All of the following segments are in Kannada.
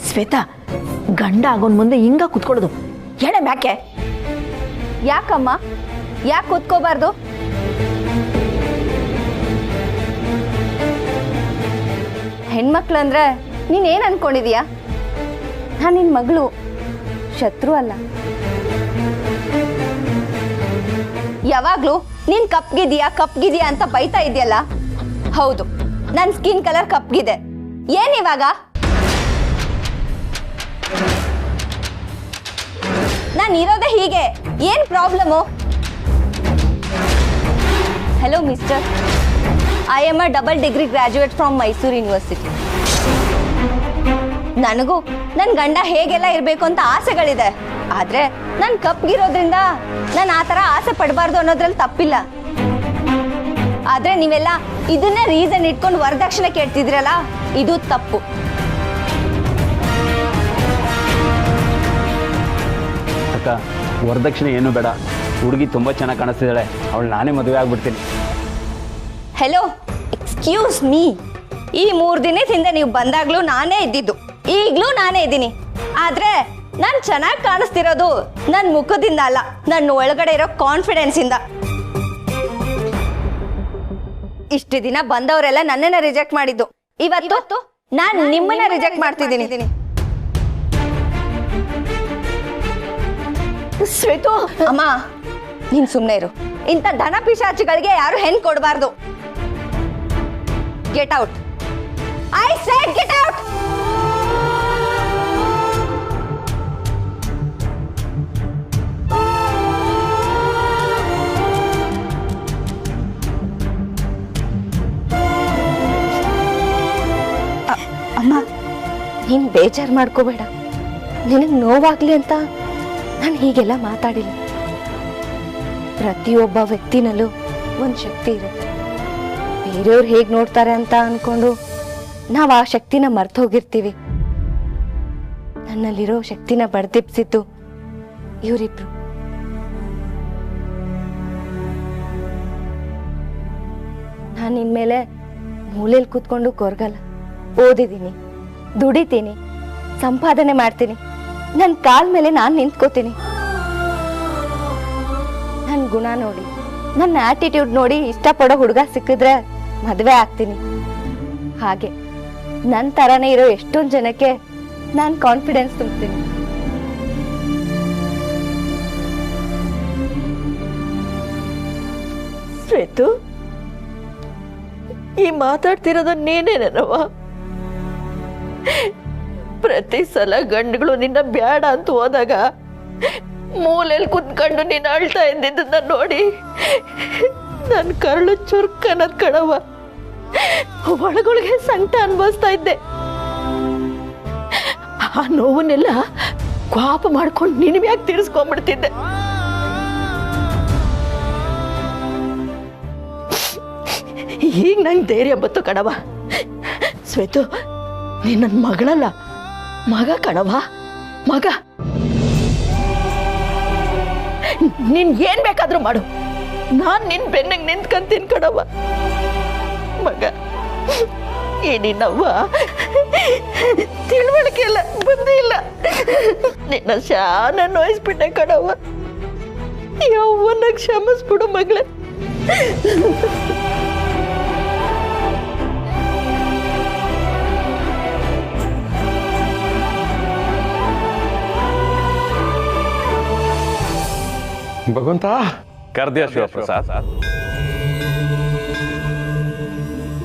ಶ್ವೇತಾ, ಗಂಡ ಆಗೋನ್ ಮುಂದೆ ಹಿಂಗ ಕುತ್ಕೊಳ್ಳೋದು ಹೇಳ ಮ್ಯಾಕೆ? ಯಾಕಮ್ಮ, ಯಾಕೆ ಕೂತ್ಕೋಬಾರ್ದು? ಹೆಣ್ಮಕ್ಳಂದ್ರೆ ನೀನೇನು ಅನ್ಕೊಂಡಿದೀಯಾ? ನಾನು ನಿನ್ನ ಮಗಳು, ಶತ್ರು ಅಲ್ಲ. ಯಾವಾಗ್ಲೂ ನೀನ್ ಕಪ್ಗಿದ್ಯಾ ಅಂತ ಬೈತಾ ಇದೆಯಲ್ಲ. ಹೌದು, ನನ್ನ ಸ್ಕಿನ್ ಕಲರ್ ಕಪ್ಗಿದೆ. ಏನಿವಾಗ? ನಾನು ಇರೋದೇ ಹೀಗೆ. ಏನ್ problem? Hello mister, I am a double degree graduate from Mysuru university. ನನಗೂ ನನ್ನ ಗಂಡ ಹೇಗೆಲ್ಲ ಇರಬೇಕು ಅಂತ ಆಸೆಗಳಿದೆ. ಆದ್ರೆ ನಾನು ಕಪ್ಗಿರೋದ್ರಿಂದ ನಾನು ಆ ಥರ ಆಸೆ ಪಡಬಾರ್ದು ಅನ್ನೋದ್ರಲ್ಲಿ ತಪ್ಪಿಲ್ಲ. ಆದ್ರೆ ನೀವೆಲ್ಲ ಇದನ್ನೇ ರೀಸನ್ ಇಟ್ಕೊಂಡು ವರದಕ್ಷಿಣೆ ಕೇಳ್ತಿದ್ರಲ್ಲ, ಇದು ತಪ್ಪು. ಅಕ್ಕ, ವರದಕ್ಷಿಣೆ ಏನು ಬೇಡ. ಹುಡುಗಿ ತುಂಬ ಚೆನ್ನಾಗಿ ಕಾಣಿಸ್ತಿದ್ದಾಳೆ, ಅವಳು ನಾನೇ ಮದುವೆ ಆಗ್ಬಿಡ್ತೀನಿ. Hello, excuse me. ಈ 3 ದಿನದ ಹಿಂದೆ ನೀವು ಬಂದಾಗ್ಲೂ ನಾನೇ ಇದ್ದಿದ್ದು, ಈಗಲೂ ನಾನೇ ಇದ್ದೀನಿ. ಆದ್ರೆ ನಾನು ಚೆನ್ನಾಗಿ ಕಾಣಿಸ್ತಿರೋದು ನನ್ನ ಮುಖದಿಂದ ಅಲ್ಲ, ನನ್ನ ಒಳಗಡೆ ಇರೋ ಕಾನ್ಫಿಡೆನ್ಸ್ ಇಂದ. ಇಷ್ಟು ದಿನ ಬಂದವರೆಲ್ಲ ನನ್ನನ್ನ ರಿಜೆಕ್ಟ್ ಮಾಡಿದ್ದು, ಇವತ್ತು ನಾನು ನಿಮ್ಮನ್ನ ರಿಜೆಕ್ಟ್ ಮಾಡ್ತಿದ್ದೀನಿ. ಶ್ವೇತು, ಅಮ್ಮ ನೀನ್ ಸುಮ್ಮನೆ ಇರು. ಇಂಥ ಧನ ಪಿಶಾಚಿಗಳಿಗೆ ಯಾರು ಹೆಣ್ ಕೊಡಬಾರ್ದು. Get out, I said get out. ಅಮ್ಮ, ನೀನ್ ಬೇಜಾರು ಮಾಡ್ಕೋಬೇಡ. ನಿನಗೆ ನೋವಾಗ್ಲಿ ಅಂತ ನಾನು ಹೀಗೆಲ್ಲ ಮಾತಾಡಿಲ್ಲ. ಪ್ರತಿಯೊಬ್ಬ ವ್ಯಕ್ತಿನಲ್ಲೂ ಒಂದು ಶಕ್ತಿ ಇರುತ್ತೆ. ಬೇರೆಯವ್ರು ಹೇಗೆ ನೋಡ್ತಾರೆ ಅಂತ ಅನ್ಕೊಂಡು ನಾವು ಆ ಶಕ್ತಿನ ಮರ್ತು ಹೋಗಿರ್ತೀವಿ. ನನ್ನಲ್ಲಿರೋ ಶಕ್ತಿನ ಬಡ್ದಿಪ್ಸಿದ್ದು ಇವರಿಬ್ರು. ನಾನು ಇನ್ಮೇಲೆ ಮೂಲೆಯಲ್ಲಿ ಕೂತ್ಕೊಂಡು ಕೊರಗಲ್ಲ. ಓದಿದ್ದೀನಿ, ದುಡಿತೀನಿ, ಸಂಪಾದನೆ ಮಾಡ್ತೀನಿ. ನನ್ನ ಕಾಲ ಮೇಲೆ ನಾನು ನಿಂತ್ಕೋತೀನಿ. ನನ್ನ ಗುಣ ನೋಡಿ, ನನ್ನ ಆಟಿಟ್ಯೂಡ್ ನೋಡಿ ಇಷ್ಟಪಡೋ ಹುಡುಗ ಸಿಕ್ಕಿದ್ರೆ ಮದುವೆ ಆಗ್ತೀನಿ. ಹಾಗೆ ನನ್ನ ಥರನೇ ಇರೋ ಎಷ್ಟೊಂದು ಜನಕ್ಕೆ ನಾನು ಕಾನ್ಫಿಡೆನ್ಸ್ ತುಂಬ್ತೀನಿ. ಶ್ವೇತು, ಈ ಮಾತಾಡ್ತಿರೋದು ನೀನೇನವ? ಪ್ರತಿ ಸಲ ಗಂಡುಗಳು ನಿನ್ನ ಬ್ಯಾಡ ಅಂತ ಹೋದಾಗ ಮೂಲೆಯಲ್ಲಿ ಕುತ್ಕೊಂಡು ನೀನು ಅಳ್ತಾ ಇದ್ದಿದ್ದನ್ನ ನೋಡಿ ನನ್ನ ಕರಳು ಚುರುಕನ್ನದ್ ಕಣವ. ಒಳಗೊಳಗೆ ಸಂಕಟ ಅನುಭವಿಸ್ತಾ ಇದ್ದೆ. ಆ ನೋವನ್ನೆಲ್ಲ ಕೋಪ ಮಾಡ್ಕೊಂಡು ನಿನ್ನ ಯಾಕೆ ತೀರಿಸ್ಕೊಂಡ್ಬಿಡ್ತಿದ್ದೆ. ಈಗ ನಂಗೆ ಧೈರ್ಯ ಬತ್ತು ಕಣವ. ಶ್ವೇತು, ನೀ ನನ್ನ ಮಗಳಲ್ಲ, ಮಗ ಕಣವ, ಮಗ. ನೀನ್ ಏನ್ ಬೇಕಾದ್ರೂ ಮಾಡು, ನಾನ್ ನಿನ್ ಬೆನ್ನಿಗೆ ನಿಂತ್ಕಂತೀನಿ ಕಣವ. ಮಗ, ಈ ನಿನ್ನವ್ವ ತಿಳುವಳಿಕೆ ಇಲ್ಲ, ಬುದ್ಧಿ ಇಲ್ಲ. ನಿನ್ನ ಶಾನ ನೋಯಿಸ್ಬಿಟ್ಟೆ ಕಣವ. ಯವ್ವನ ಕ್ಷಮಿಸ್ಬಿಡು ಮಗಳೇ. ಭಗವಂತ, ಕರ್ದ್ಯಾ ಶಿವಪ್ರಸಾದ್?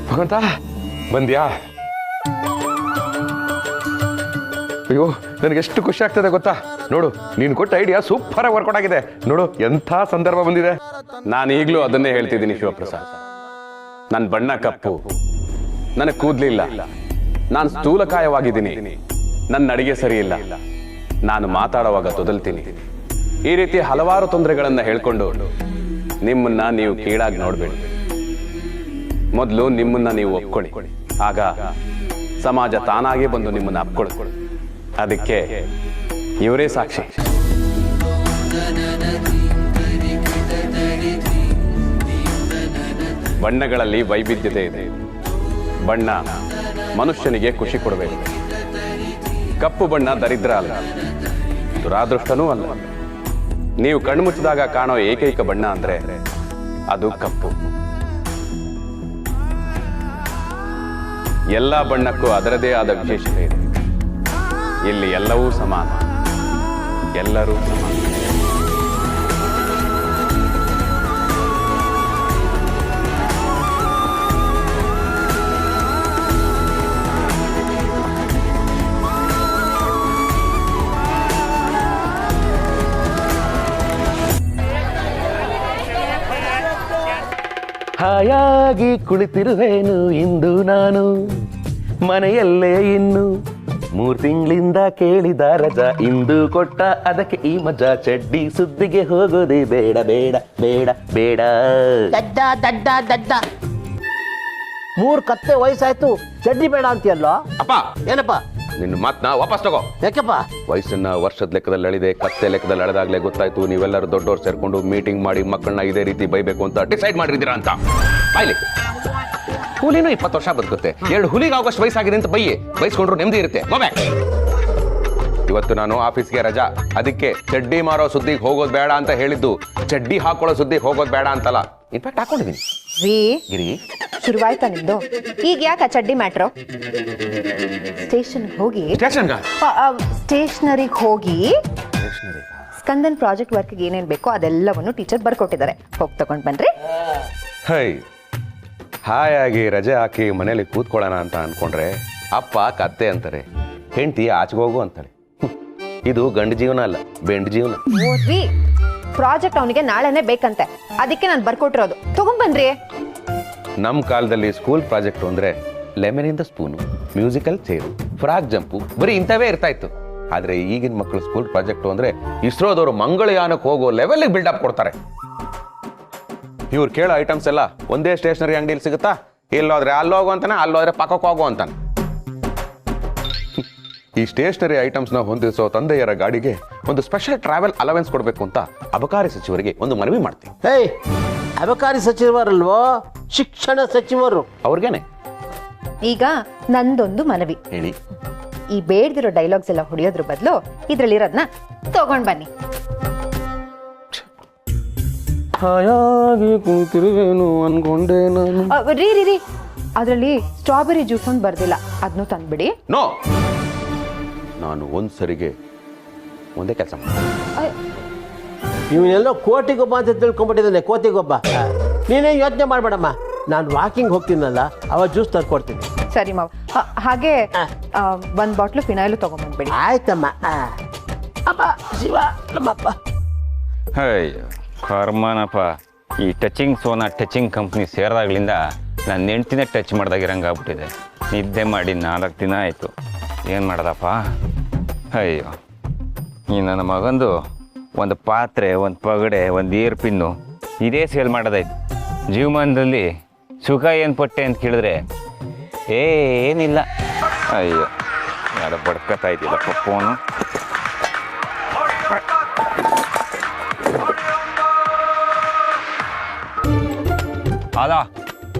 ಭಗವಂತ ಬಂದ್ಯಾ? ಅಯ್ಯೋ, ನನಗೆಷ್ಟು ಖುಷಿ ಆಗ್ತದೆ ಗೊತ್ತಾ. ನೋಡು, ನೀನು ಕೊಟ್ಟ ಐಡಿಯಾ ಸೂಪರ್ ಆಗಿ ವರ್ಕೌಟ್ ಆಗಿದೆ. ನೋಡು, ಎಂಥ ಸಂದರ್ಭ ಬಂದಿದೆ. ನಾನು ಈಗಲೂ ಅದನ್ನೇ ಹೇಳ್ತಿದ್ದೀನಿ ಶಿವಪ್ರಸಾದ್. ನನ್ನ ಬಣ್ಣ ಕಪ್ಪು, ನನಗೆ ಕೂದಲಿಲ್ಲ, ನಾನು ಸ್ಥೂಲಕಾಯವಾಗಿದ್ದೀನಿ, ನನ್ನ ಅಡಿಗೆ ಸರಿ ಇಲ್ಲ, ನಾನು ಮಾತಾಡುವಾಗ ತೊದಲ್ತೀನಿ. ಈ ರೀತಿ ಹಲವಾರು ತೊಂದರೆಗಳನ್ನ ಹೇಳ್ಕೊಂಡು ನಿಮ್ಮನ್ನ ನೀವು ಕೀಳಾಗಿ ನೋಡ್ಬೇಡಿ. ಮೊದಲು ನಿಮ್ಮನ್ನ ನೀವು ಒಪ್ಕೊಳ್ಳಿ, ಆಗ ಸಮಾಜ ತಾನಾಗೇ ಬಂದು ನಿಮ್ಮನ್ನ ಅಪ್ಕೊಳ್ಳಿ. ಅದಕ್ಕೆ ಇವರೇ ಸಾಕ್ಷಿ. ಬಣ್ಣಗಳಲ್ಲಿ ವೈವಿಧ್ಯತೆ ಇದೆ. ಬಣ್ಣ ಮನುಷ್ಯನಿಗೆ ಖುಷಿ ಕೊಡಬೇಕು. ಕಪ್ಪು ಬಣ್ಣ ದರಿದ್ರ ಅಲ್ಲ, ದುರಾದೃಷ್ಟನೂ ಅಲ್ಲ. ನೀವು ಕಣ್ಮುಚ್ಚಿದಾಗ ಕಾಣೋ ಏಕೈಕ ಬಣ್ಣ ಅಂದ್ರೆ ಅದು ಕಪ್ಪು. ಎಲ್ಲ ಬಣ್ಣಕ್ಕೂ ಅದರದೇ ಆದ ವಿಶೇಷತೆ ಇದೆ. ಇಲ್ಲಿ ಎಲ್ಲವೂ ಸಮಾನ, ಎಲ್ಲರೂ ಸಮಾನ. ಹಾಯಾಗಿ ಕುಳಿತಿರುವೇನು ಇಂದು ನಾನು ಮನೆಯಲ್ಲೇ ಇನ್ನು 3 ತಿಂಗಳಿಂದ ಕೇಳಿದ ರಜಾ ಇಂದು ಕೊಟ್ಟ ಅದಕ್ಕೆ ಈ ಮಜಾ. ಚಡ್ಡಿ ಸುದ್ದಿಗೆ ಹೋಗೋದೇ ಬೇಡ ಬೇಡ ಬೇಡ ಬೇಡ. ದಡ್ಡ ದಡ್ಡ ದಡ್ಡ 3 ಕತ್ತೆ ವಯಸ್ಸಾಯ್ತು ಚಡ್ಡಿ ಬೇಡ ಅಂತೀಯಲ್ಲೋ. ಅಪ್ಪ, ಏನಪ್ಪ ನಿನ್ನ ಮಾತನ್ನ ವಾಪಸ್ ತಗೋ. ಯಾಕಪ್ಪ? ವಯಸ್ಸನ್ನ ವರ್ಷದ ಲೆಕ್ಕದಲ್ಲಿ ಅಳಿದೆ, ಕತ್ತೆ ಲೆಕ್ಕದಲ್ಲಿ ಅಳೆದಾಗ್ಲೇ ಗೊತ್ತಾಯ್ತು ನೀವೆಲ್ಲರೂ ದೊಡ್ಡವ್ರು ಸೇರ್ಕೊಂಡು ಮೀಟಿಂಗ್ ಮಾಡಿ ಮಕ್ಕಳನ್ನ ಇದೇ ರೀತಿ ಬೈಬೇಕು ಅಂತ ಡಿಸೈಡ್ ಮಾಡಿದ್ದೀರಾ ಅಂತ. ಬಾಯ್ಲಿ, ಹುಲಿನೂ 20 ವರ್ಷ ಬದುಕುತ್ತೆ. 2 ಹುಲಿಗೆ ಆಗೋಷ್ಟು ವಯಸ್ಸಾಗಿದೆ ಅಂತ ಬೈಸ್ಕೊಂಡ್ರು ನೆಮ್ಮದಿ ಇರುತ್ತೆ. ಇವತ್ತು ನಾನು ಆಫೀಸ್ಗೆ ರಜಾ, ಅದಕ್ಕೆ ಚಡ್ಡಿ ಮಾರೋ ಸುದ್ದಿಗೆ ಹೋಗೋದು ಬೇಡ ಅಂತ ಹೇಳಿದ್ದು. ಚಡ್ಡಿ ಹಾಕೊಳ್ಳೋ ಸುದ್ದಿಗೆ ಹೋಗೋದು ಬೇಡ ಅಂತಲ್ಲ, ಇನ್ಫ್ಯಾಕ್ಟ್ ಹಾಕೊಂಡಿದ್ದೀನಿ. ರೀ ಗಿರಿ, ಶುರುವಾಯ್ತಾ ನಿಮ್ದು? ಈಗ ಯಾಕೆ ಚಡ್ಡಿ ಮ್ಯಾಟ್ರು? ಸ್ಟೇಷನರಿಗೆ ಹೋಗಿ ಸ್ಕಂದನ್ ಪ್ರಾಜೆಕ್ಟ್ ವರ್ಕ್ಗೆ ಏನೇನು ಬೇಕೋ ಅದೆಲ್ಲವನ್ನು ಟೀಚರ್ ಬರ್ಕೊಟ್ಟಿದ್ದಾರೆ. ಹೋಗಿ ತಗೊಂಡ್ ಬನ್ರಿ. ಹೈ, ಹಾಯಾಗಿ ರಜೆ ಹಾಕಿ ಮನೇಲಿ ಕೂತ್ಕೊಳ್ಳೋಣ ಅಂತ ಅನ್ಕೊಂಡ್ರೆ ಅಪ್ಪ ಕತ್ತೆ ಅಂತಾರೆ, ಹೆಂಡತಿ ಆಚೆಗೆ ಹೋಗು ಅಂತಾಳೆ. ಇದು ಗಂಡು ಜೀವನ ಅಲ್ಲ, ಬೆಂಡ್ ಜೀವನ. ಓದ್ರಿ, ಪ್ರಾಜೆಕ್ಟ್ ಅವನಿಗೆ ನಾಳೆನೆ ಬೇಕಂತೆ, ಅದಕ್ಕೆ ನಾನು ಬರ್ಕೊಟ್ಟಿರೋದು. ತಗೊಂಡ್ಬನ್ರಿ. ನಮ್ಮ ಕಾಲದಲ್ಲಿ ಸ್ಕೂಲ್ ಪ್ರಾಜೆಕ್ಟ್ ಅಂದ್ರೆ ಲೆಮನಿಂದ spoon, musical chair, frog jump, ಬರೀ ಇಂಥವೇ ಇರ್ತಾ ಇತ್ತು. ಆದ್ರೆ ಈಗಿನ ಮಕ್ಕಳು ಸ್ಕೂಲ್ ಪ್ರಾಜೆಕ್ಟ್ ಅಂದ್ರೆ ಇಸ್ರೋದವರು ಮಂಗಳಯಾನಕ್ಕೆ ಹೋಗೋ ಲೆವೆಲ್ಗೆ ಬಿಲ್ಡಪ್ ಕೊಡ್ತಾರೆ. ಇವ್ರು ಕೇಳೋ ಐಟಮ್ಸ್ ಎಲ್ಲ ಒಂದೇ ಸ್ಟೇಷನರಿ ಅಂಗಡಿಯಲ್ಲಿ ಸಿಗುತ್ತಾ? ಇಲ್ಲೋದ್ರೆ ಅಲ್ಲೋಗು ಅಂತಾನೆ, ಅಲ್ಲೋದ್ರೆ ಪಕ್ಕಕ್ಕೆ ಹೋಗು ಅಂತಾನೆ. ಈ ಸ್ಟೇಷನರಿ ಐಟಮ್ಸ್ನ ಹೊಂದಿಸೋ ತಂದೆಯರ ಗಾಡಿಗೆ ಒಂದು ಸ್ಪೆಷಲ್ ಟ್ರಾವೆಲ್ ಅಲವೆನ್ಸ್ ಕೊಡಬೇಕು ಅಂತ ಅಬಕಾರಿ ಸಚಿವರಿಗೆ ಒಂದು ಮನವಿ ಮಾಡ್ತೀವಿ. ಏಯ್, ಅಬಕಾರಿ ಸಚಿವರಲ್ವೋ, ಶಿಕ್ಷಣ ಸಚಿವರು. ಅವ್ರಿಗೇನೆ. ಈಗ ನಂದೊಂದು ಮನವಿ. ಹೇಳಿ. ಈ ಬೇಡ್ದಿರೋ ಡೈಲಾಗ್ಸ್ ಎಲ್ಲ ಹೊಡೆಯೋದ್ರ ಬದಲು ಇದ್ರಲ್ಲಿರೋದನ್ನ ತಗೊಂಡ್ ಬನ್ನಿ. ಹಾಯಾಗಿ ಕೂತಿರುವೇನು ಅನ್ಕೊಂಡೆ ನಾನು. ರೀ ರೀ ರೀ, ಅದರಲ್ಲಿ ಸ್ಟ್ರಾಬೆರಿ ಜ್ಯೂಸ್ ಒಂದು ಬರ್ದಿಲ್ಲ, ಅದನ್ನು ತಂದ್ಬಿಡಿ. ನೋ, ನಾನು ಒಂದ್ಸರಿಗೆ ಒಂದೇ ಕೆಲಸ ಮಾಡಿ. ಇವನೆಲ್ಲೋ ಕೋಟಿಗೊಬ್ಬ ಅಂತ ತಿಳ್ಕೊಂಡ್ಬಿಟ್ಟಿದ್ದಾನೆ. ಕೋತಿಗೊಬ್ಬ. ನೀನೇ ಯೋಚನೆ ಮಾಡ್ಬೇಡಮ್ಮ, ನಾನು ವಾಕಿಂಗ್ ಹೋಗ್ತೀನಲ್ಲ, ಅವ ಜ್ಯೂಸ್ ತರ್ಕೊಡ್ತೀನಿ. ಸರಿ ಮಾವ. ಹಾಗೆ ಒಂದ್ ಬಾಟ್ಲು ಫಿನೈಲು ತಗೊಂಡ್ಬಂದ್ಬಿಡಿ. ಆಯ್ತಮ್ಮ. ಅಪ್ಪ ಶಿವ, ನಮ್ಮಪ್ಪ. ಕರ್ಮನಪ್ಪ, ಈ ಟಚಿಂಗ್ ಸೋನಾ ಟಚಿಂಗ್ ಕಂಪ್ನಿ ಸೇರಿದಾಗ್ಲಿಂದ ನಾನು ಹೆಂಡ್ತಿನೇ ಟಚ್ ಮಾಡ್ದಾಗಿರಂಗಾಗ್ಬಿಟ್ಟಿದೆ. ನಿದ್ದೆ ಮಾಡಿ 4 ದಿನ ಆಯಿತು. ಏನು ಮಾಡೋದಪ್ಪ? ಅಯ್ಯೋ, ಈ ನನ್ನ ಮಗಂದು ಒಂದು ಪಾತ್ರೆ, ಒಂದು ಪಗಡೆ, ಒಂದು ಏರ್ ಪಿನ್ನು ಇದೇ ಸೇಲ್ ಮಾಡೋದಾಯ್ತು. ಜೀವಮಾನದಲ್ಲಿ ಸುಖ ಏನು ಪಟ್ಟೆ ಅಂತ ಕೇಳಿದ್ರೆ ಏನಿಲ್ಲ. ಅಯ್ಯೋ, ಯಾರೋ ಬಡ್ಕತ್ತಾ ಇದ್ದಿಲ್ಲಪ್ಪ ಫೋನು. ಹಲೋ,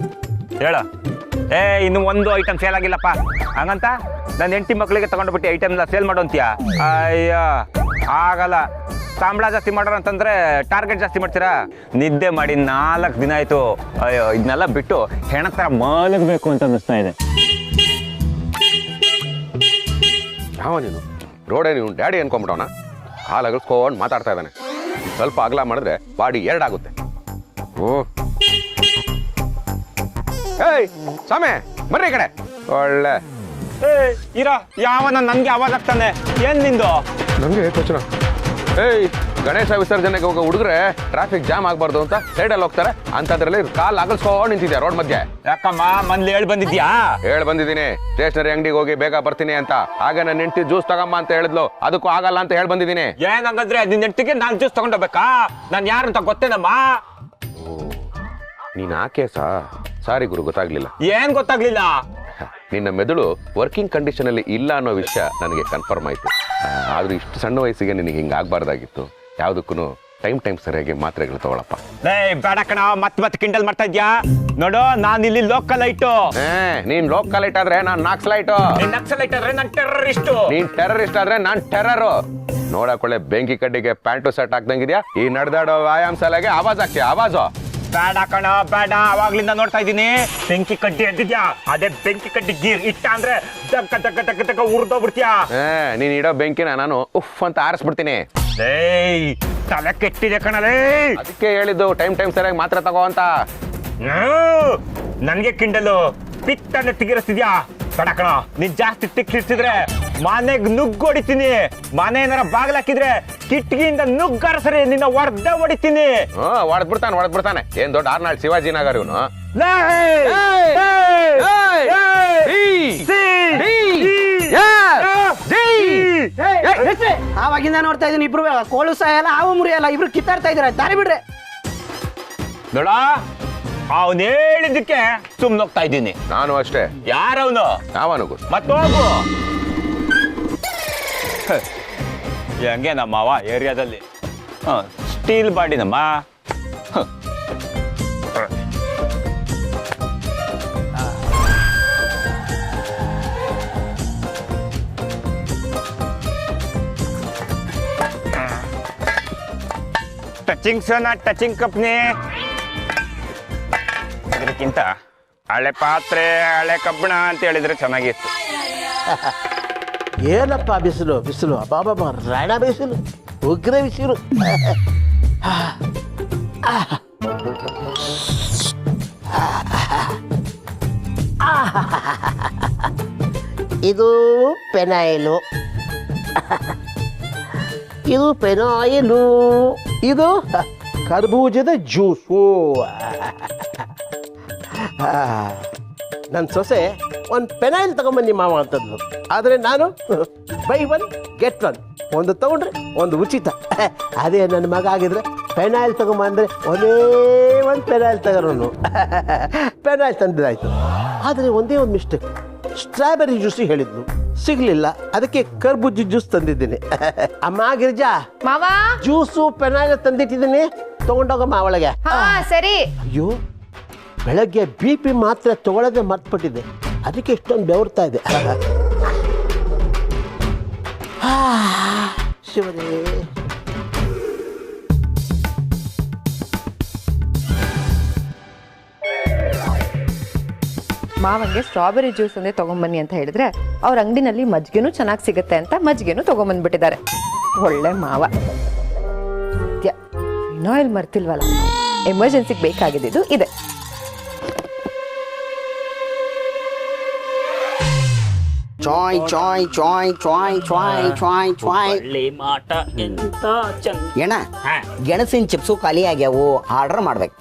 ಹೇಳ. ಇನ್ನು ಒಂದು ಐಟಮ್ ಸೇಲ್ ಆಗಿಲ್ಲಪ್ಪ. ಹಂಗಂತ ನನ್ನ ಹೆಂಡತಿ ಮಕ್ಕಳಿಗೆ ತಗೊಂಡ್ಬಿಟ್ಟು ಐಟಮ್ನ ಸೇಲ್ ಮಾಡೋ ಅಂತೀಯ? ಅಯ್ಯೋ, ಆಗಲ್ಲ. ಸಂಬಳ ಜಾಸ್ತಿ ಮಾಡೋರು ಅಂತಂದ್ರೆ ಟಾರ್ಗೆಟ್ ಜಾಸ್ತಿ ಮಾಡ್ತೀರಾ? ನಿದ್ದೆ ಮಾಡಿ 4 ದಿನ ಆಯಿತು. ಅಯ್ಯೋ, ಇದನ್ನೆಲ್ಲ ಬಿಟ್ಟು ಹೆಣ ಥರ ಮಲಗಬೇಕು ಅಂತ ಅನ್ನಿಸ್ತಾ ಇದೆ. ಯಾವ ನೀನು ರೋಡೇ ನೀವು ಡ್ಯಾಡಿ ಅನ್ಕೊಂಬಿಟ್ಟವನ? ಹಾಲು ಅಗಲ್ಸ್ಕೊಂಡು ಮಾತಾಡ್ತಾ ಇದ್ದಾನೆ. ಸ್ವಲ್ಪ ಅಗಲ ಮಾಡಿದ್ರೆ ಬಾಡಿ 2 ಆಗುತ್ತೆ. ಓ, ಏಯ್ ಸಾಮೆ, ಬರ್ರಿ ಈ ಕಡೆ. ಒಳ್ಳೆ ಇರೋ, ಯಾವನ ನನ್ಗೆ ಆವಾಜ್ ಆಗ್ತಾನೆ. ಏನ್ ನಿಂದು? ನಮಗೆ ಯೋಚನೆ. ಏಯ್, ಗಣೇಶ ವಿಸರ್ಜನೆಗೆ ಹೋಗೋ ಹುಡುಗ್ರೆ ಟ್ರಾಫಿಕ್ ಜಾಮ್ ಆಗಬಾರ್ದು ಅಂತ ಸೈಡಲ್ಲಿ ಹೋಗ್ತಾರೆ. ಅಂಥದ್ರಲ್ಲಿ ಕಾಲ್ ಅಗಲ್ಸ್ಕೊಂಡು ನಿಂತಿದ್ಯಾ ರೋಡ್ ಮಧ್ಯೆ. ಯಾಕಮ್ಮ, ಮನೇಲಿ ಹೇಳಿ ಬಂದಿದ್ಯಾ? ಹೇಳಿ ಬಂದಿದ್ದೀನಿ, ಸ್ಟೇಷನರಿ ಅಂಗಡಿಗೆ ಹೋಗಿ ಬೇಗ ಬರ್ತೀನಿ ಅಂತ. ಆಗ ನನ್ನ ಹೆಂಡತಿ ಜ್ಯೂಸ್ ತಗಮ್ಮ ಅಂತ ಹೇಳಿದ್ಲು, ಅದಕ್ಕೂ ಆಗಲ್ಲ ಅಂತ ಹೇಳಿ ಬಂದಿದ್ದೀನಿ. ಏನಂಗಂದ್ರೆ ನಿನ್ನ ಹೆಂಡತಿಗೆ ನಾನು ಜ್ಯೂಸ್ ತಗೊಂಡೋಗ್ಬೇಕಾ? ನಾನು ಯಾರು ಅಂತ ಗೊತ್ತೇನಮ್ಮ? ನೀನ್ ಆ ಕೇಸ? ಸಾರಿ ಗುರು, ಗೊತ್ತಾಗ್ಲಿಲ್ಲ. ಏನ್ ಗೊತ್ತಾಗ್ಲಿಲ್ಲ? ನಿನ್ನ ಮೆದುಳು ವರ್ಕಿಂಗ್ ಕಂಡೀಷನ್ ಅಲ್ಲಿ ಇಲ್ಲ ಅನ್ನೋ ವಿಷಯ ನನಗೆ ಕನ್ಫರ್ಮ್ ಆಯ್ತು. ಆದ್ರೂ ಇಷ್ಟು ಸಣ್ಣ ವಯಸ್ಸಿಗೆ ನಿನಗೆ ಹಿಂಗಾಗಬಾರ್ದಾಗಿತ್ತು. ಯಾವುದಕ್ಕೂ ಟೈಮ್ ಸರಿಯಾಗಿ ಮಾತ್ರೆಗಳು ತಗೊಳಪ್ಪ. ಲೇ ಬೇಡ ಕಣ ಮತ್ ಕಿಂಡಲ್ ಮಾಡ್ತಾ ಇದ್ಯಾ ನೋಡು, ನಾನ್ ಇಲ್ಲಿ ಲೋಕಲ್ ಲೈಟು. ನೀನ್ ಲೋಕಲ್ ಲೈಟ್ ಆದ್ರೆ ನಾನ್ ನಾಕ್ಸ್ ಲೈಟು. ನಕ್ಸಲೈಟ್ ಆದ್ರೆ ನಾನ್ ಟೆರರಿಸ್ಟು. ನೀನ್ ಟೆರರಿಸ್ಟ್ ಆದ್ರೆ ನಾನ್ ಟೆರರು. ನೋಡಕೊಳ್ಳೆ ಬೆಂಕಿ ಕಡ್ಡಿಗೆ ಪ್ಯಾಂಟು ಸೆಟ್ ಹಾಕ್ದಂಗಿದ್ಯಾ. ಈ ನಡೆದಾಡೋ ವ್ಯಾಯಾಮ ಶಾಲೆಗೆ ಆವಾಜ್ ಹಾಕ್ತೀಯ ಆವಾಜು. ಬೇಡ ಕಣ ಬೇಡ, ಅವಾಗ್ಲಿಂದ ನೋಡ್ತಾ ಇದ್ದೀನಿ ಬೆಂಕಿ ಕಡ್ಡಿ ಎದ್ದಿದ್ಯಾ. ಅದೇ ಬೆಂಕಿ ಕಡ್ಡಿ ಗೀರ್ ಇಟ್ಟ ಅಂದ್ರೆ ದಕ್ಕ ದಕ್ಕ ದಕ್ಕ ದಕ್ಕ ಉರ್ದೋಗ್ಬಿಡ್ತೀಯಾ. ನೀನ್ ಇಡೋ ಬೆಂಕಿನ ನಾನು ಉಫ್ ಅಂತ ಆರಿಸ್ಬಿಡ್ತೀನಿ. ಏಯ್ ತಲೆ ಕೆಟ್ಟಿದೆ ಕಣಲೇ. ಅದಕ್ಕೆ ಹೇಳಿದ್ದು ಟೈಮ್ ಸರಿಯಾಗಿ ಮಾತ್ರೆ ತಗೋ ಅಂತ. ನನ್ಗೆ ಕಿಂಡಲು ಪಿತ್ತನ್ನ ತೆಗಿರಿಸ್ತಿದ್ಯಾ. ಬೇಡ ಕಣ, ನೀನ್ ಜಾಸ್ತಿ ತಿಕ್ಕಿಡ್ಸಿದ್ರೆ ಮನೆಗ್ ನುಗ್ಗೊಡಿತೀನಿ. ಮನೆ ಏನಾರ ಬಾಗ್ಲಾಕಿದ್ರೆ ಕಿಟಕಿಯಿಂದ ನುಗ್ಗಾರ ಸರಿ ನಿನ್ನ ಹೊಡೆದ ಹೊಡಿತೀನಿ. ಹೊಡೆದ್ಬಿಡ್ತಾನೆ. ಏನ್ ದೊಡ್ಡ ಆರ್ನಾಳ್ ಶಿವಾಜಿ ನಗರ್ ಇವನು. ಆವಾಗಿಂದ ನೋಡ್ತಾ ಇದೀನಿ ಇಬ್ರು ಕೋಳು ಸಾಯಲ್ಲ ಹಾವು ಮುರಿಯಲ್ಲ, ಇಬ್ರು ಕಿತ್ತಾಡ್ತಾ ಇದಾರೆ. ದಾರಿ ಬಿಡ್ರೆ ನೋಡ, ಅವನ್ ಹೇಳಿದ್ದಕ್ಕೆ ಸುಮ್ನೆ ಹೋಗ್ತಾ ಇದ್ದೀನಿ. ನಾನು ಅಷ್ಟೇ. ಯಾರವನು? ಯಾವನಿಗೂ ಮತ್ತೋಗು. ಹೆಂಗೆ ನಮ್ಮ ಮಾವ ಏರಿಯಾದಲ್ಲಿ ಸ್ಟೀಲ್ ಬಾಡಿ ನಮ್ಮ. Touching Sona touching company. ಅದಕ್ಕಿಂತ ಹಳೆ ಪಾತ್ರೆ ಹಳೆ ಕಬ್ಬಣ ಅಂತ ಹೇಳಿದ್ರೆ ಚೆನ್ನಾಗಿತ್ತು. ಏನಪ್ಪ ಬಿಸಿಲು ಅಬ್ಬಾಬಾ ರಾಣ ಬಿಸಿಲು, ಉಗ್ರ ಬಿಸಿಲು. ಇದು ಪೆನಾಯಿಲು, ಇದು ಕರ್ಬೂಜದ ಜ್ಯೂಸು. ನನ್ನ ಸೊಸೆ ಒಂದು ಪೆನಾಯಿಲ್ ತಗೊಂಬನ್ನಿ ಮಾವ ಅಂತಂದ್ಲು. ಆದರೆ ನಾನು ಬೈ 1 get 1, ಒಂದು ತಗೊಂಡ್ರೆ ಒಂದು ಉಚಿತ. ಅದೇ ನನ್ನ ಮಗ ಆಗಿದ್ರೆ ಪೆನಾಯಿಲ್ ತಗೊಂಬಂದ್ರೆ ಒಂದೇ ಒಂದು ಪೆನಾಯಿಲ್ ತಗೋನು. ಪೆನಾಯಿಲ್ ತಂದಿದ್ದಾಯ್ತು. ಆದರೆ ಒಂದೇ ಒಂದು ಮಿಸ್ಟೇಕ್, ಸ್ಟ್ರಾಬೆರಿ ಜ್ಯೂಸ್ ಹೇಳಿದ್ನು, ಸಿಗ್ಲಿಲ್ಲ. ಅದಕ್ಕೆ ಕರ್ಬೂಜಿ ಜ್ಯೂಸ್ ತಂದಿದ್ದೀನಿ. ಅಮ್ಮ ಗಿರಿಜಾ, ಮಾವಾ ಜ್ಯೂಸು ಪೆನಾಯಿಲ್ ತಂದಿಟ್ಟಿದ್ದೀನಿ, ತಗೊಂಡೋಗಮ್ಮ ಒಳಗೆ. ಸರಿ. ಅಯ್ಯೋ, ಬೆಳಗ್ಗೆ BP ಮಾತ್ರ ತಗೊಳ್ಳೋದೇ ಮರ್ತ್ಬಿಟ್ಟಿದೆ, ಅದಕ್ಕೆ ಇಷ್ಟೊಂದು ಬೆವರ್ತಾ ಇದೆ. ಶಿವರೇ, ಮಾವಂಗೆ ಸ್ಟ್ರಾಬೆರಿ ಜ್ಯೂಸ್ ಒಂದೇ ತಗೊಂಬನ್ನಿ ಅಂತ ಹೇಳಿದ್ರೆ ಅವ್ರ ಅಂಗಡಿನಲ್ಲಿ ಮಜ್ಜಿಗೆನೂ ಚೆನ್ನಾಗಿ ಸಿಗುತ್ತೆ ಅಂತ ಮಜ್ಜಿಗೆನೂ ತಗೊಂಬಂದ್ಬಿಟ್ಟಿದ್ದಾರೆ. ಒಳ್ಳೆ ಮಾವ. ಫಿನಾಯಿಲ್ ಮರ್ತಿಲ್ವಲ್ಲ, ಎಮರ್ಜೆನ್ಸಿಗೆ ಬೇಕಾಗಿದ್ದು ಇದೆ. ಚಾಯ್ ಚಾಯ್ ಚಾಯ್ ಚಾಯ್ ಚಾಯ್ ಚಾಯ್ ಚಾಯ್. ಮಾಟ ಎಂತ ಚಂದ. ಏನ ಗೆಣಸಿನ ಚಿಪ್ಸು ಖಾಲಿ ಆಗ್ಯಾವು, ಆರ್ಡರ್ ಮಾಡ್ಬೇಕು.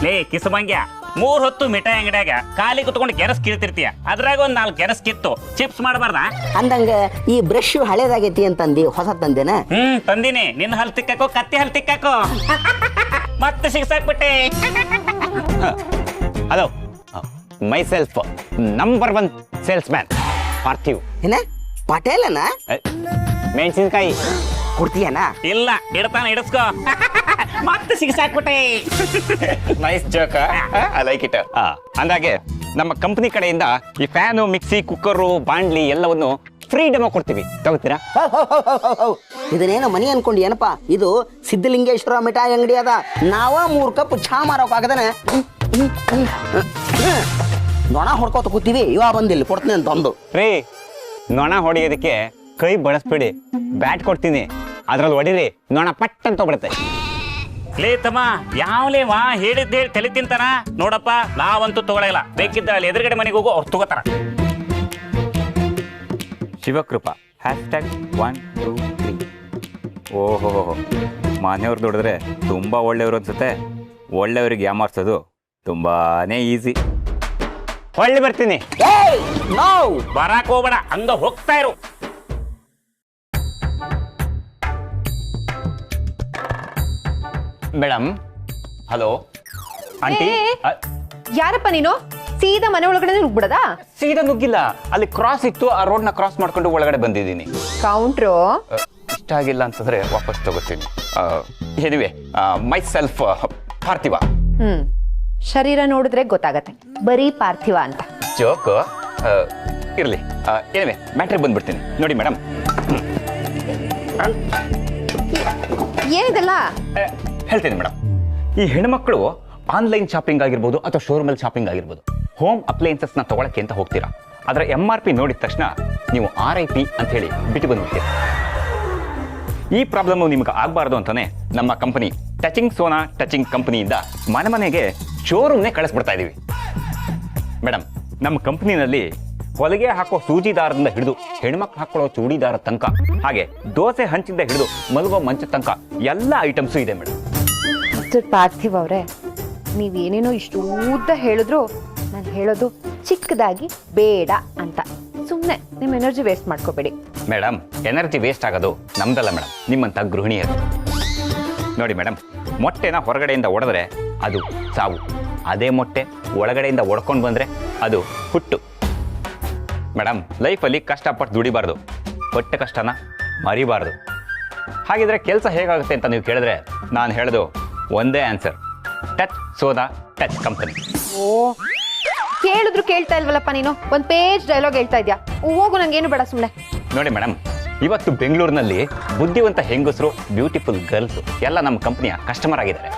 ಲೇ ಕಿಸಬಂಗ್ಯ, 3 ಹೊತ್ತು ಮಿಠಾಯಿ ಅಂಗಡಿಯಾಗ ಖಾಲಿ ಕುತ್ಕೊಂಡು ಗೆರಸ್ ಕಿಳ್ತಿರ್ತೀಯ, ಅದ್ರಾಗ ಒಂದ್ 4 ಗೆರಸ್ ಕಿತ್ತು ಚಿಪ್ಸ್ ಮಾಡಬಾರ್ದ? ಅಂದಂಗ ಈ ಬ್ರಷ್ ಹಳೇದಾಗೈತಿ ಅಂತಂದಿ ಹೊಸ ತಂದೇನ? ತಂದಿನಿ. ನಿನ್ನ ಹಲ್ ತಿಕ್ಕಾಕೋ, ಕತ್ತಿ ಹಲ್ ತಿಕ್ಕಾಕೋ. ಮತ್ತೆ ಸಿಗ್ಸಾಕ್ಬಿಟ್ಟೆ. Hello, myself number 1 salesman Parthiv. ಏನ ಪಟೇಲನ? ಮೆಣಸಿನ್ಕಾಯಿ ಕೊಡ್ತೀಯನ? ಇಲ್ಲ, ಇಡ್ತಾನ, ಇಡಿಸ್ಕೋ. ಮತ್ತೆ ಸಿಗ್ಸಾಕ್ಬಿಟ್ಟೆ. ನೈಸ್ ಜೋಕ, ಐ ಲೈಕ್ ಇಟ್. ಅಂದಾಗೆ ನಮ್ಮ ಕಂಪನಿ ಕಡೆಯಿಂದ ಈ ಫ್ಯಾನು, ಮಿಕ್ಸಿ, ಕುಕ್ಕರು, ಬಾಂಡ್ಲಿ ಎಲ್ಲವನ್ನು ಫ್ರೀ ಡೆಮೋ ಕೊಡ್ತೀವಿ, ತಗೋತೀರಾ? ಇದನ್ನೇನೋ ಮನಿ ಅನ್ಕೊಂಡು ಏನಪ್ಪಾ, ಇದು ಸಿದ್ಧಲಿಂಗೇಶ್ವರ ಮಿಠಾಯಿ ಅಂಗಡಿ ಅದ. ನಾವ 3 ಕಪ್ ಚಾ ಮಾರೋಕ್ ಆಗದನ ನೊಣ ಹೊಡ್ಕೋತ ಕೂತೀವಿ. ಇವ ಬಂದಿಲ್ಲ ಕೊಡ್ತೀನಿ ಅಂತ ಒಂದು. ರೀ, ನೊಣ ಹೊಡೆಯೋದಕ್ಕೆ ಕೈ ಬಳಸ್ಬೇಡಿ, ಬ್ಯಾಟ್ ಕೊಡ್ತೀನಿ, ಅದ್ರಲ್ಲಿ ಹೊಡಿರಿ, ನೊಣ ಪಟ್ ಅಂತ ಬಿಡುತ್ತೆ. ಲೇ ತಮ್ಮ, ಯಾವ್ಲೇವಾ ಹೇಳಿದ್ ಹೇಳಿ ತಲೆ ತಿಂತಾನ ನೋಡಪ್ಪ. ನಾವಂತೂ ತಗೊಳಲ್ಲ, ಬೇಕಿದ್ದ ಅಲ್ಲಿ ಎದುರುಗಡೆ ಮನೆಗೆ ಹೋಗು, ಅವ್ರು ತಗೋತಾರ. ಶಿವಕೃಪಾ #1 2 3. ಓಹೋ, ಮನೆಯವ್ರು ನೋಡಿದ್ರೆ ತುಂಬ ಒಳ್ಳೆಯವರು ಅನ್ಸುತ್ತೆ. ಒಳ್ಳೆಯವ್ರಿಗೆ ಯಾಮಾರ್ಸೋದು ತುಂಬಾನೇ ಈಸಿ. ಹೊಳ್ಳಿ ಬರ್ತೀನಿ. ಬರಾಕ್ ಹೋಗ್ಬೇಡ, ಹಂಗ ಹೋಗ್ತಾ ಇರು. Madam, hello aunty. ಯಾರಪ್ಪ ನೀನು? ಸೀದಾ ಮನೆ ಒಳಗಡೆ ನುಗ್ಬಿಡದಾ? ಸೀದಾ ನುಗ್ಗಿಲ್ಲ, ಅಲ್ಲಿ ಕ್ರಾಸ್ ಇತ್ತು, ಆ ರೋಡ್ನ ಕ್ರಾಸ್ ಮಾಡ್ಕೊಂಡು ಒಳಗಡೆ ಬಂದಿದ್ದೀನಿ. ಕೌಂಟ್ರು ಇಷ್ಟ ಆಗಿಲ್ಲ ಅಂತಂದ್ರೆ ವಾಪಸ್ ತಗೋತೀನಿ. ಎನಿವೆ, ಮೈ ಸೆಲ್ಫ್ ಪಾರ್ಥಿವ. ಶರೀರ ನೋಡಿದ್ರೆ ಗೊತ್ತಾಗತ್ತೆ ಬರೀ ಪಾರ್ಥಿವ ಅಂತ. ಜೋಕ್ ಇರಲಿ. ಎನಿವೆ, ಮ್ಯಾಟ್ರಿಗೆ ಬಂದ್ಬಿಡ್ತೀನಿ. ನೋಡಿ ಮೇಡಮ್, ಏನಿದೆಲ್ಲ? ಹೇಳ್ತೀನಿ ಮೇಡಮ್. ಈ ಹೆಣ್ಮಕ್ಳು ಆನ್ಲೈನ್ ಶಾಪಿಂಗ್ ಆಗಿರ್ಬೋದು ಅಥವಾ ಶೋರೂಮಲ್ಲಿ ಶಾಪಿಂಗ್ ಆಗಿರ್ಬೋದು, ಹೋಮ್ ಅಪ್ಲಯನ್ಸಸ್ನ ತಗೊಳಕ್ಕೆ ಅಂತ ಹೋಗ್ತೀರಾ. ಅದರ MRP ನೋಡಿದ ತಕ್ಷಣ ನೀವು RIP ಅಂತ ಹೇಳಿ ಬಿಟ್ಟು ಬಂದ್ಬಿಡ್ತೀರಾ. ಈ ಪ್ರಾಬ್ಲಮ್ ನಿಮ್ಗೆ ಆಗಬಾರ್ದು ಅಂತಾನೆ ನಮ್ಮ ಕಂಪನಿ ಟಚಿಂಗ್ ಸೋನಾ ಟಚಿಂಗ್ ಕಂಪನಿಯಿಂದ ಮನೆಗೆ ಶೋರೂಮ್ನೇ ಕಳಿಸ್ಬಿಡ್ತಾ ಇದೀವಿ. ಮೇಡಮ್, ನಮ್ಮ ಕಂಪನಿನಲ್ಲಿ ಹೊಲಿಗೆ ಹಾಕೋ ಸೂಜಿದಾರದಿಂದ ಹಿಡಿದು ಹೆಣ್ಮಕ್ಳು ಹಾಕೊಳ್ಳೋ ಚೂಡಿದಾರ ತನಕ, ಹಾಗೆ ದೋಸೆ ಹಂಚಿಂದ ಹಿಡಿದು ಮಲಗೋ ಮಂಚ ತನಕ ಎಲ್ಲ ಐಟಮ್ಸು ಇದೆ ಮೇಡಮ್. ಪಾರ್ಥಿವ್ ಅವರೇ, ನೀವೇನೇನೋ ಇಷ್ಟು ಉದ್ದ ಹೇಳಿದ್ರು ನಾನು ಹೇಳೋದು ಚಿಕ್ಕದಾಗಿ ಬೇಡ ಅಂತ. ಸುಮ್ಮನೆ ನಿಮ್ಮ ಎನರ್ಜಿ ವೇಸ್ಟ್ ಮಾಡ್ಕೋಬೇಡಿ. ಮೇಡಮ್, ಎನರ್ಜಿ ವೇಸ್ಟ್ ಆಗೋದು ನಮ್ದಲ್ಲ ಮೇಡಮ್, ನಿಮ್ಮಂಥ ಗೃಹಿಣಿಯರು. ನೋಡಿ ಮೇಡಮ್, ಮೊಟ್ಟೆನ ಹೊರಗಡೆಯಿಂದ ಒಡೆದ್ರೆ ಅದು ಸಾವು, ಅದೇ ಮೊಟ್ಟೆ ಒಳಗಡೆಯಿಂದ ಒಡ್ಕೊಂಡು ಬಂದರೆ ಅದು ಹುಟ್ಟು. ಮೇಡಮ್, ಲೈಫಲ್ಲಿ ಕಷ್ಟಪಟ್ಟು ದುಡಿಬಾರ್ದು, ಹೊಟ್ಟೆ ಕಷ್ಟನ ಮರಿಬಾರ್ದು. ಹಾಗಿದ್ರೆ ಕೆಲಸ ಹೇಗಾಗುತ್ತೆ ಅಂತ ನೀವು ಕೇಳಿದ್ರೆ ನಾನು ಹೇಳೋದು ಒಂದೇ answer: touch Sona touch company. ಓ, ಕೇಳಿದ್ರು ಕೇಳ್ತಾ ಇಲ್ವಲ್ಲಪ್ಪ ನೀನು. ಒಂದು ಪೇಜ್ ಡೈಲಾಗ್ ಹೇಳ್ತಾ ಇದ್ಯಾ. ಹೋಗು, ನಂಗೇನು ಬೇಡ ಸುಮ್ಮನೆ. ನೋಡಿ ಮೇಡಮ್, ಇವತ್ತು ಬೆಂಗಳೂರಿನಲ್ಲಿ ಬುದ್ಧಿವಂತ ಹೆಂಗಸರು, ಬ್ಯೂಟಿಫುಲ್ ಗರ್ಲ್ಸ್ ಎಲ್ಲ ನಮ್ಮ ಕಂಪನಿಯ ಕಸ್ಟಮರ್ ಆಗಿದ್ದಾರೆ.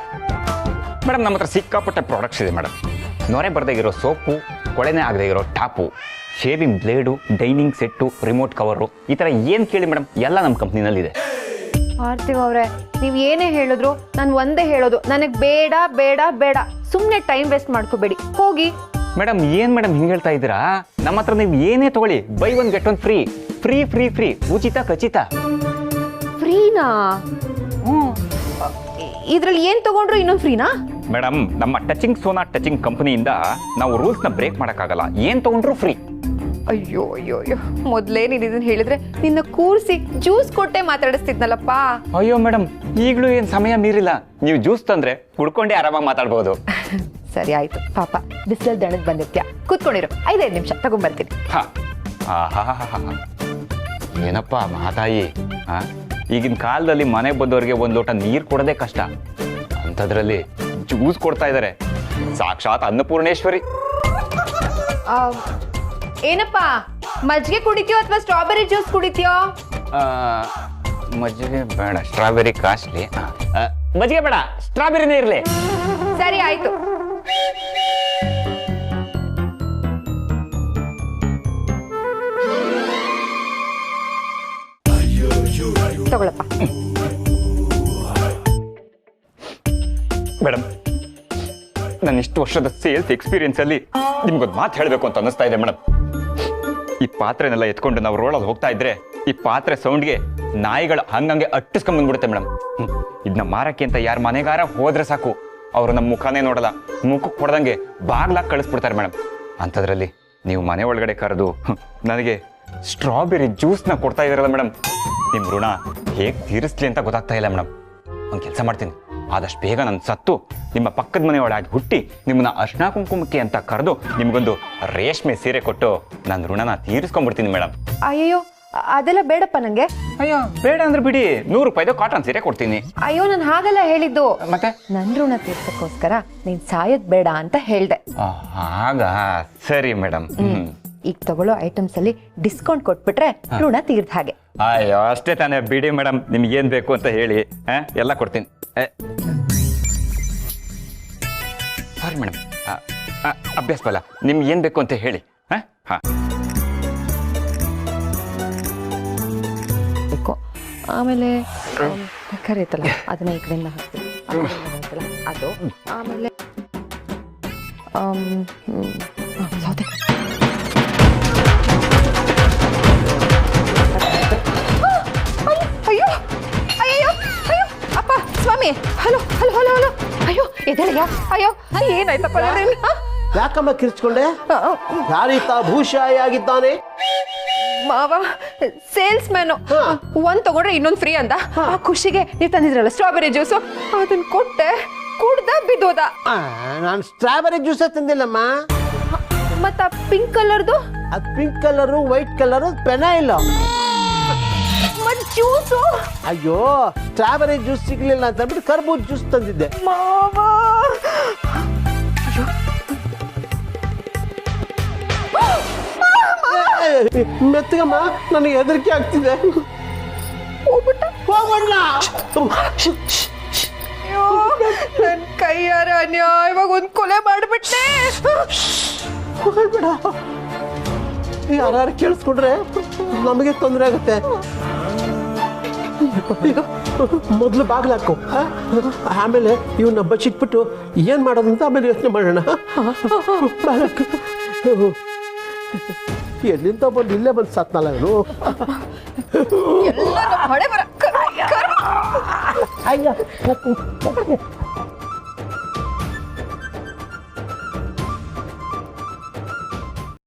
ಮೇಡಮ್, ನಮ್ಮ ಹತ್ರ ಸಿಕ್ಕಾಪಟ್ಟೆ ಪ್ರಾಡಕ್ಟ್ಸ್ ಇದೆ ಮೇಡಮ್. ನೊರೆ ಬರದೇ ಇರೋ ಸೋಪು, ಕೊಳೆನೇ ಆಗದೆ ಇರೋ top, shaving blade, dining set, remote cover, ಈ ಥರ ಏನು ಕೇಳಿ ಮೇಡಮ್ ಎಲ್ಲ ನಮ್ಮ ಕಂಪ್ನಿನಲ್ಲಿದೆ. ಪಾರ್ಥಿವ್ ಅವರೇ, ನೀವು ಏನೇ ಹೇಳಿದ್ರು ನಾನು ಒಂದೇ ಹೇಳೋದು, ನನಗೆ ಬೇಡ ಬೇಡ ಬೇಡ. ಸುಮ್ಮನೆ ಟೈಮ್ ವೇಸ್ಟ್ ಮಾಡ್ಕೋಬೇಡಿ, ಹೋಗಿ. ಮೇಡಮ್, ಏನು ಮೇಡಮ್ ಹಿಂಗೆ ಹೇಳ್ತಾ ಇದ್ದೀರಾ? ನಮ್ಮ ಹತ್ರ ನೀವು ಏನೇ ತಗೊಳ್ಳಿ, by one get one free, free free free, ಉಚಿತ ಖಚಿತ. ಫ್ರೀನಾ? ಇದ್ರಲ್ಲಿ ಏನು ತಗೊಂಡ್ರು ಇನ್ನೊಂದು ಫ್ರೀನಾ? ಮೇಡಮ್, ನಮ್ಮ ಟಚಿಂಗ್ ಸೋನಾ ಟಚಿಂಗ್ ಕಂಪನಿಯಿಂದ ನಾವು ರೂಲ್ಸ್ನ ಬ್ರೇಕ್ ಮಾಡೋಕ್ಕಾಗಲ್ಲ, ಏನು ತಗೊಂಡ್ರು ಫ್ರೀ. ಅಯ್ಯೋ ಅಯ್ಯೋ ಅಯ್ಯೋ, ಮೊದಲೇ ನೀನು ಇದನ್ನ ಹೇಳಿದ್ರೆ ನಿನ್ನ ಕೂರಿಸಿ ಜ್ಯೂಸ್ ಕೊಟ್ಟೆ ಮಾತಾಡಿಸ್ತಿದ್ನಲ್ಲಪ್ಪ. ಅಯ್ಯೋ ಮೇಡಮ್, ಈಗಲೂ ಏನು ಸಮಯ ಮೀರಿಲ್ಲ. ನೀವು ಜ್ಯೂಸ್ ತಂದ್ರೆ ಕುಡ್ಕೊಂಡೆ ಆರಾಮಾಗಿ ಮಾತಾಡ್ಬೋದು. ಸರಿ ಆಯ್ತು, ಪಾಪ ಬಿಸಿಲಲ್ಲಿ ದಣದ್ ಬಂದಿರ್ತೀಯ, ಕೂತ್ಕೊಂಡಿರು, 5 ನಿಮಿಷ ತಗೊಂಡ್ಬರ್ತೀನಿ. ಏನಪ್ಪ ಮಹಾತಾಯಿ, ಈಗಿನ ಕಾಲದಲ್ಲಿ ಮನೆ ಬಂದವರಿಗೆ ಒಂದು ಲೋಟ ನೀರು ಕೊಡೋದೇ ಕಷ್ಟ, ಅಂಥದ್ರಲ್ಲಿ ಜ್ಯೂಸ್ ಕೊಡ್ತಾ ಇದ್ದಾರೆ. ಸಾಕ್ಷಾತ್ ಅನ್ನಪೂರ್ಣೇಶ್ವರಿ. ಏನಪ್ಪ, ಮಜ್ಜಿಗೆ ಕುಡಿತೀಯೋ ಅಥವಾ ಸ್ಟ್ರಾಬೆರಿ ಜ್ಯೂಸ್ ಕುಡಿತೀಯೋ? ಮಜ್ಜಿಗೆ ಬೇಡ, ಸ್ಟ್ರಾಬೆರಿ ಕಾಸ್ಟ್ಲಿ. ಮಜ್ಜಿಗೆ ಬೇಡ, ಸ್ಟ್ರಾಬೆರಿನೇ ಇರಲಿ. ಸರಿ ಆಯ್ತು. ತಗೊಳಪ್ಪ. ಮೇಡಮ್, ನನ್ನ ಇಷ್ಟು ವರ್ಷದ ಸೇಲ್ಸ್ ಎಕ್ಸ್ಪೀರಿಯನ್ಸ್ ಅಲ್ಲಿ ನಿಮ್ಗೊಂದು ಮಾತು ಹೇಳಬೇಕು ಅಂತ ಅನ್ನಿಸ್ತಾ ಇದೆ ಮೇಡಮ್. ಈ ಪಾತ್ರೆನೆಲ್ಲ ಎತ್ಕೊಂಡು ನಾವು ರೋಡಲ್ಲಿ ಹೋಗ್ತಾ ಇದ್ರೆ ಈ ಪಾತ್ರೆ ಸೌಂಡ್ಗೆ ನಾಯಿಗಳು ಹಂಗಂಗೆ ಅಟ್ಟಿಸ್ಕೊಂಡ್ ಬಂದ್ಬಿಡುತ್ತೆ ಮೇಡಮ್. ಇದನ್ನ ಮಾರಕ್ಕೆ ಅಂತ ಯಾರ ಮನೆಗಾರ ಹೋದ್ರೆ ಸಾಕು, ಅವರು ನಮ್ಮ ಮುಖನೇ ನೋಡಲ್ಲ, ಮುಖಕ್ಕೆ ಹೊಡೆದಂಗೆ ಬಾಗ್ಲಾಗಿ ಕಳಿಸ್ಬಿಡ್ತಾರೆ ಮೇಡಮ್. ಅಂಥದ್ರಲ್ಲಿ ನೀವು ಮನೆ ಒಳಗಡೆ ಕರೆದು ನನಗೆ ಸ್ಟ್ರಾಬೆರಿ ಜ್ಯೂಸ್ನ ಕೊಡ್ತಾ ಇದ್ದೀರಲ್ಲ ಮೇಡಮ್, ನಿಮ್ಮ ಋಣ ಹೇಗೆ ತೀರಿಸ್ಲಿ ಅಂತ ಗೊತ್ತಾಗ್ತಾ ಇಲ್ಲ ಮೇಡಮ್. ಒಂದು ಕೆಲಸ ಮಾಡ್ತೀನಿ, ಆದಷ್ಟು ಬೇಗ ನಾನು ಸತ್ತು ನಿಮ್ಮ ಪಕ್ಕದ ಮನೆ ಒಳಗೆ ಹುಟ್ಟಿ ನಿಮ್ಮನ್ನ ಅರ್ಶಿನ ಕುಂಕುಮಕ್ಕೆ ಅಂತ ಕರೆದು ನಿಮ್ಗೊಂದು ರೇಷ್ಮೆ ಸೀರೆ ಕೊಟ್ಟು ನನ್ನ ಋಣನ ತೀರಿಸ್ಕೊಂಡ್ಬಿಡ್ತೀನಿ ಮೇಡಮ್. ಅಯ್ಯೋ, ಅದೆಲ್ಲ ಬೇಡಪ್ಪ ನಂಗೆ. ಅಯ್ಯೋ ಬೇಡ ಅಂದ್ರೆ ಬಿಡಿ, 100 ರೂಪಾಯಿದು ಕಾಟನ್ ಸೀರೆ ಕೊಡ್ತೀನಿ. ಅಯ್ಯೋ, ನಾನು ಹಾಗೆಲ್ಲ ಹೇಳಿದ್ದು. ಮತ್ತೆ ನನ್ ಋಣ ತೀರ್ಸಕ್ಕೋಸ್ಕರ ನೀನ್ ಸಾಯದ್ ಬೇಡ ಅಂತ ಹೇಳ್ದೆ. ಹಾಗ ಸರಿ ಮೇಡಮ್. ಈಗ ತಗೊಳ್ಳೋ ಐಟಮ್ಸ್ ಅಲ್ಲಿ ಡಿಸ್ಕೌಂಟ್ ಕೊಟ್ಬಿಟ್ರೆ ಋಣ ತೀರ್ದ ಹಾಗೆ. ಅಯ್ಯೋ ಅಷ್ಟೇ ತಾನೇ, ಬಿಡಿ ಮೇಡಮ್, ನಿಮ್ಗೆ ಏನ್ ಬೇಕು ಅಂತ ಹೇಳಿ ಎಲ್ಲ ಕೊಡ್ತೀನಿ. ಸಾರಿ ಮೇಡಮ್, ಅಭ್ಯಾಸ ಬಲ್ಲ, ನಿಮ್ಗೆ ಏನ್ ಬೇಕು ಅಂತ ಹೇಳಿ. ಬೇಕು. ಆಮೇಲೆ ಕರೀತಲ್ಲ, ಅದನ್ನ ಈ ಕಡೆಯಿಂದ ಹಾಕ್ತೀನಿ. ಅದು ಆಮೇಲೆ ಸೌತೆ. ಅಯ್ಯೋ ಅಯ್ಯೋ ಅಯ್ಯೋ ಅಪ್ಪ ಸ್ವಾಮಿ, ಹಲೋ ಹಲೋ ಹಲೋ ಹಲೋ. ಅಯ್ಯೋ ಎದ್ದೇಳಯ್ಯ. ಅಯ್ಯೋ ಏನಾಯ್ತಪ್ಪ? ಯಾಕಮ್ಮ ಕಿರ್ಚ್ಕೊಂಡೆ? ಯಾರೀತ ಭೂಷಾಯಿ ಆಗಿದ್ದಾನೆ? ಮಾವ ಸೇಲ್ಸ್ ಮ್ಯಾನು. ಒಂದ್ ತಗೊಂಡ್ರೆ ಇನ್ನೊಂದು ಫ್ರೀ ಅಂದ. ಆ ಖುಷಿಗೆ ನೀವು ತಂದಿದ್ರಲ್ಲ ಸ್ಟ್ರಾಬೆರಿ ಜ್ಯೂಸು, ಅದನ್ನ ಕೊಟ್ಟೆ, ಕುಡ್ದ ಬಿದ್ದೋದ. ನಾನು ಸ್ಟ್ರಾಬೆರಿ ಜ್ಯೂಸ್ ತಂದಿಲ್ಲಮ್ಮ. ಮತ್ತ ಪಿಂಕ್ ಕಲರ್ದು? ಅದು ಪಿಂಕ್ ಕಲರು, ವೈಟ್ ಕಲರು, ಪೆನ ಇಲ್ಲ. ಮತ್ ಜ್ಯೂಸು ಅಯ್ಯೋ ಸ್ಟ್ರಾಬೆರಿ ಜ್ಯೂಸ್ ಸಿಗ್ಲಿಲ್ಲ ಅಂತ ಅಂದ್ಬಿಟ್ಟು ಕರ್ಬೂಜ್ ಜ್ಯೂಸ್ ತಂದಿದ್ದೆ. ಮಾವ ಮೆತ್ತಗಮ್ಮ, ನನಗೆ ಹೆದರಿಕೆ ಆಗ್ತಿದೆ. ಹೋಗೋಣ. ನನ್ನ ಕೈಯಾರ ಅನ್ಯಾಯವಾಗ ಒಂದು ಕೊಲೆ ಮಾಡಿಬಿಟ್ಟೆ. ಹೋಗ್ಬೇಡ, ಯಾರು ಕೇಳಿಸ್ಕೊಂಡ್ರೆ ನಮಗೆ ತೊಂದರೆ ಆಗುತ್ತೆ. ಈಗ ಮೊದಲು ಬಾಗ್ಲಾಕು, ಆಮೇಲೆ ಇವನ್ನ ಬಚ್ಚಿಟ್ಬಿಟ್ಟು ಏನ್ ಮಾಡೋದು ಅಂತ ಆಮೇಲೆ ಯೋಚನೆ ಮಾಡೋಣ. ಬಾಗ್ಲಾಕು. ಎಲ್ಲಿಂದ ಬಂದು ಇಲ್ಲೇ ಬಂದು ಸತ್ನಲ್ಲ ಇವನು. ಎಲ್ಲ ನಮ್ಮ ಹಣೆ ಬರ ಅಯ್ಯ